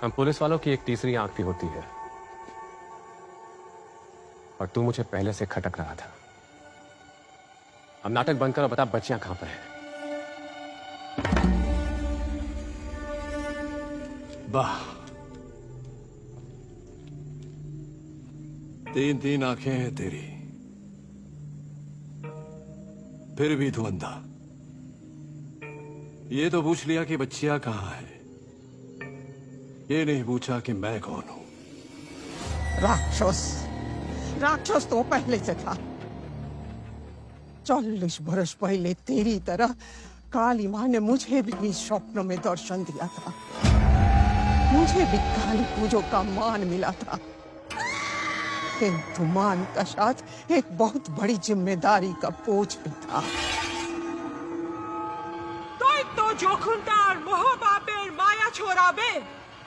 हम पुलिस वालों की एक तीसरी आंख भी होती है, और तू मुझे पहले से खटक रहा था। अब नाटक बंद कर और बता बच्चियां कहां पर हैं। वाह, तीन तीन आंखें हैं तेरी, फिर भी तू अंधा। ये तो पूछ लिया कि बच्चियां कहां है, ये नहीं पूछा कि मैं कौन हूं। राक्षस, राक्षस तो पहले से था। 40 वर्ष पहले तेरी तरह काली माँ ने मुझे भी स्वप्न में दर्शन दिया था। मुझे भी काली पूजो का मान मिला था, किंतु मान का साथ एक बहुत बड़ी जिम्मेदारी का बोझ भी था। তো যখন তার মহাপাপের মায়া ছড়াবে,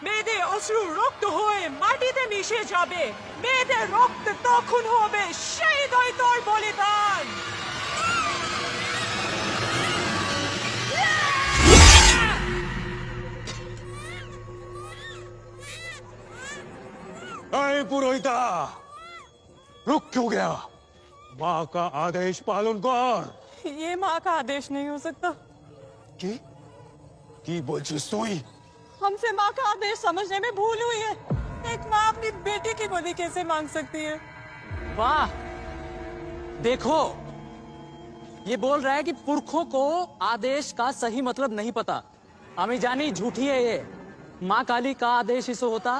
মেয়েদের অশ্রু রক্ত হয়ে মাটিতে মিশে যাবে, মেয়েদের রক্ত তখন হবে সেই দৈত্যর বলিদান। अरे पुरोहिता, रुक क्यों गया? माँ का आदेश पालन कर। ये माँ का आदेश नहीं हो सकता। की बोलছিস তুই? हमसे माँ का आदेश समझने में भूल हुई है। एक माँ अपनी बेटी की गोदी कैसे मांग सकती है? वाह, देखो ये बोल रहा है कि पुरखों को आदेश का सही मतलब नहीं पता। अमी जानी झूठी है ये। माँ काली का आदेश इसे होता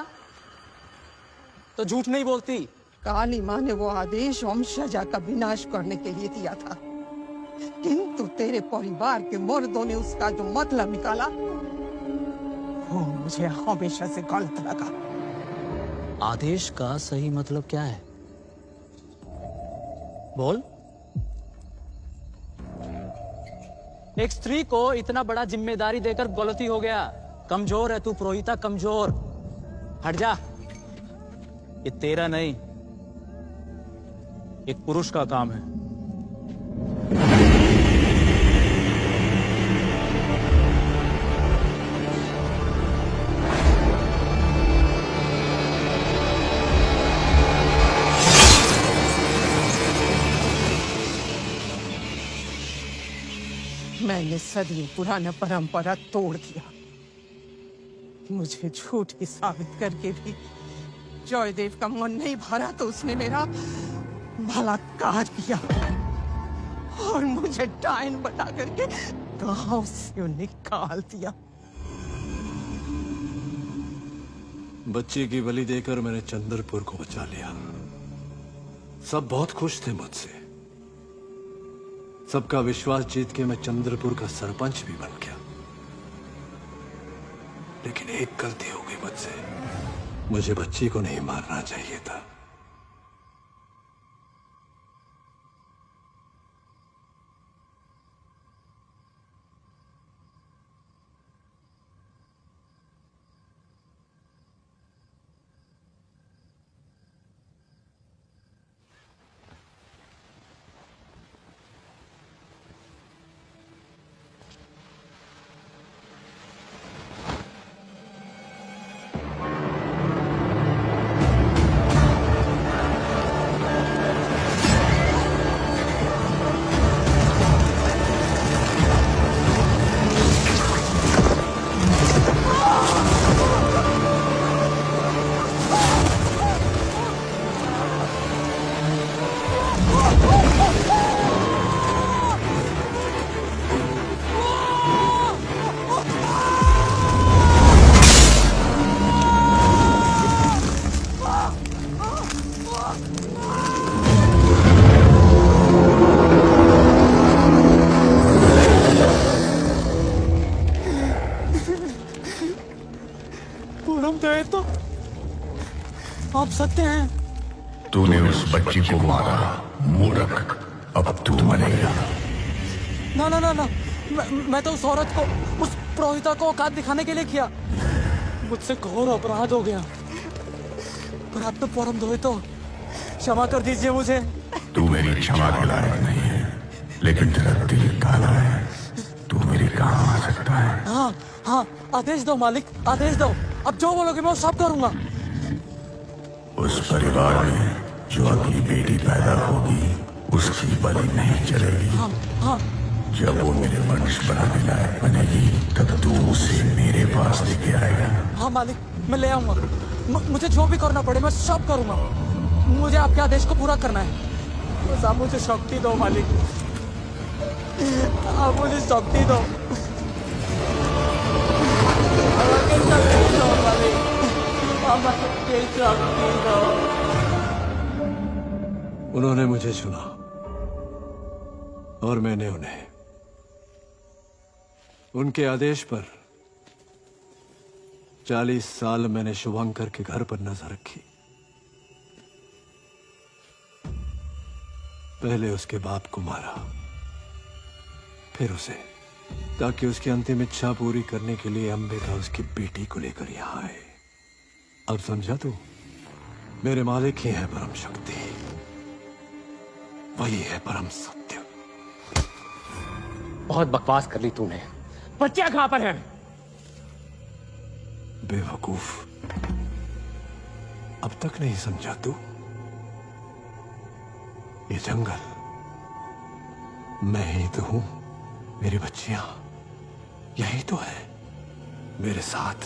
तो झूठ नहीं बोलती। काली माँ ने वो आदेश वंशजा का विनाश करने के लिए दिया था, किंतु तेरे परिवार के मर्दों ने उसका जो मतलब निकाला वो मुझे हमेशा से गलत लगा। आदेश का सही मतलब क्या है? बोल। एक स्त्री को इतना बड़ा जिम्मेदारी देकर गलती हो गया। कमजोर है तू पुरोहिता, कमजोर। हट जा, ये तेरा नहीं, एक पुरुष का काम है। मैंने सदियों पुराना परंपरा तोड़ दिया। मुझे झूठी साबित करके भी जयदेव का मन नहीं भरा तो उसने मेरा बलात्कार किया और मुझे डायन बता करके गांव से निकाल दिया। बच्चे की बलि देकर मैंने चंद्रपुर को बचा लिया। सब बहुत खुश थे मुझसे। सबका विश्वास जीत के मैं चंद्रपुर का सरपंच भी बन गया। लेकिन एक गलती हो गई मुझसे। मुझे बच्ची को नहीं मारना चाहिए था। तो आप सत्य हैं। तूने उस बच्ची को मारा, मूर्ख। अब तू मरेगा। ना ना ना ना, मैं तो उस औरत को, उस पुरोहिता को औकात दिखाने के लिए किया। मुझसे घोर अपराध हो गया, पर आप तो परम दोहे तो क्षमा कर दीजिए मुझे। तू मेरी क्षमा के लायक नहीं है, लेकिन तेरा दिल काला है। तू मेरी कहाँ आ सकता है? हाँ हाँ, आदेश दो मालिक, आदेश दो। अब जो बोलोगे मैं वो सब करूंगा। उस परिवार में जो अगली बेटी पैदा होगी उसकी बलि नहीं चलेगी। हाँ जब वो मेरे वंश बढ़ाने लायक बनेगी तब तू उसे मेरे पास लेके आएगा। हाँ मालिक, मैं ले आऊंगा। मुझे जो भी करना पड़े मैं सब करूंगा। मुझे आपके आदेश को पूरा करना है। बस आप मुझे शक्ति दो मालिक, आप मुझे शक्ति दो। मुझे शक्ति दो मालिक, मुझे शक्ति दो। उन्होंने मुझे चुना और मैंने उन्हें। उनके आदेश पर 40 साल मैंने शुभंकर के घर पर नजर रखी। पहले उसके बाप को मारा, फिर उसे, ताकि उसकी अंतिम इच्छा पूरी करने के लिए अंबिका उसकी बेटी को लेकर यहां आए। अब समझा तू? मेरे मालिक ही है परम शक्ति, वही है परम सत्य। बहुत बकवास कर ली तूने। बच्चा कहां पर है? बेवकूफ, अब तक नहीं समझा तू? ये जंगल मैं ही तो हूं, मेरी बच्चियां यही तो है मेरे साथ।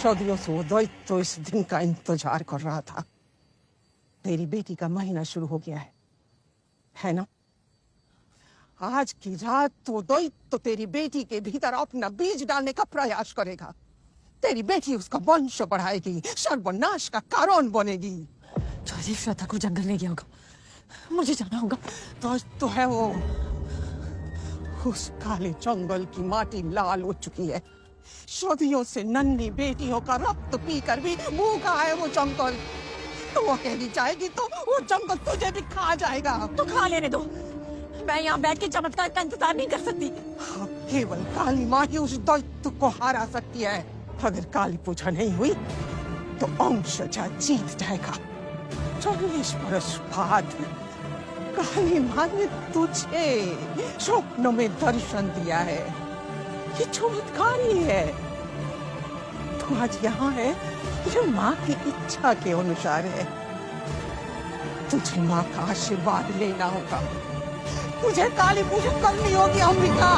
सदियों से वो दैत्य इस दिन का इंतजार कर रहा था। तेरी बेटी का महीना शुरू हो गया है ना? आज की रात तो दैत्य तेरी बेटी के भीतर अपना बीज डालने का प्रयास करेगा। तेरी बेटी उसका वंश बढ़ाएगी, सर्वनाश का कारण बनेगी। जयदेव श्रद्धा को जंगल ले गया होगा, मुझे जाना होगा। तो है वो, उस काले जंगल की माटी लाल हो चुकी है। सदियों से नन्ही बेटियों का रक्त पीकर भी भूखा है वो जंगल। तो वो अकेली जाएगी तो वो जंगल तुझे भी खा जाएगा। तो खा लेने दो, मैं यहाँ बैठ के चमत्कार का इंतजार नहीं कर सकती। हाँ, केवल काली माँ ही उस दैत्य को हरा सकती है। अगर काली पूजा नहीं हुई तो अंशजा जीत जाएगा। 40 बरस बाद काली माँ ने तुझे स्वप्नों में दर्शन दिया है। ये चमत्कार ही है। तू आज यहाँ है जो माँ की इच्छा के अनुसार है। तुझे माँ का आशीर्वाद लेना होगा। तुझे काली पूजा करनी होगी अंबिका।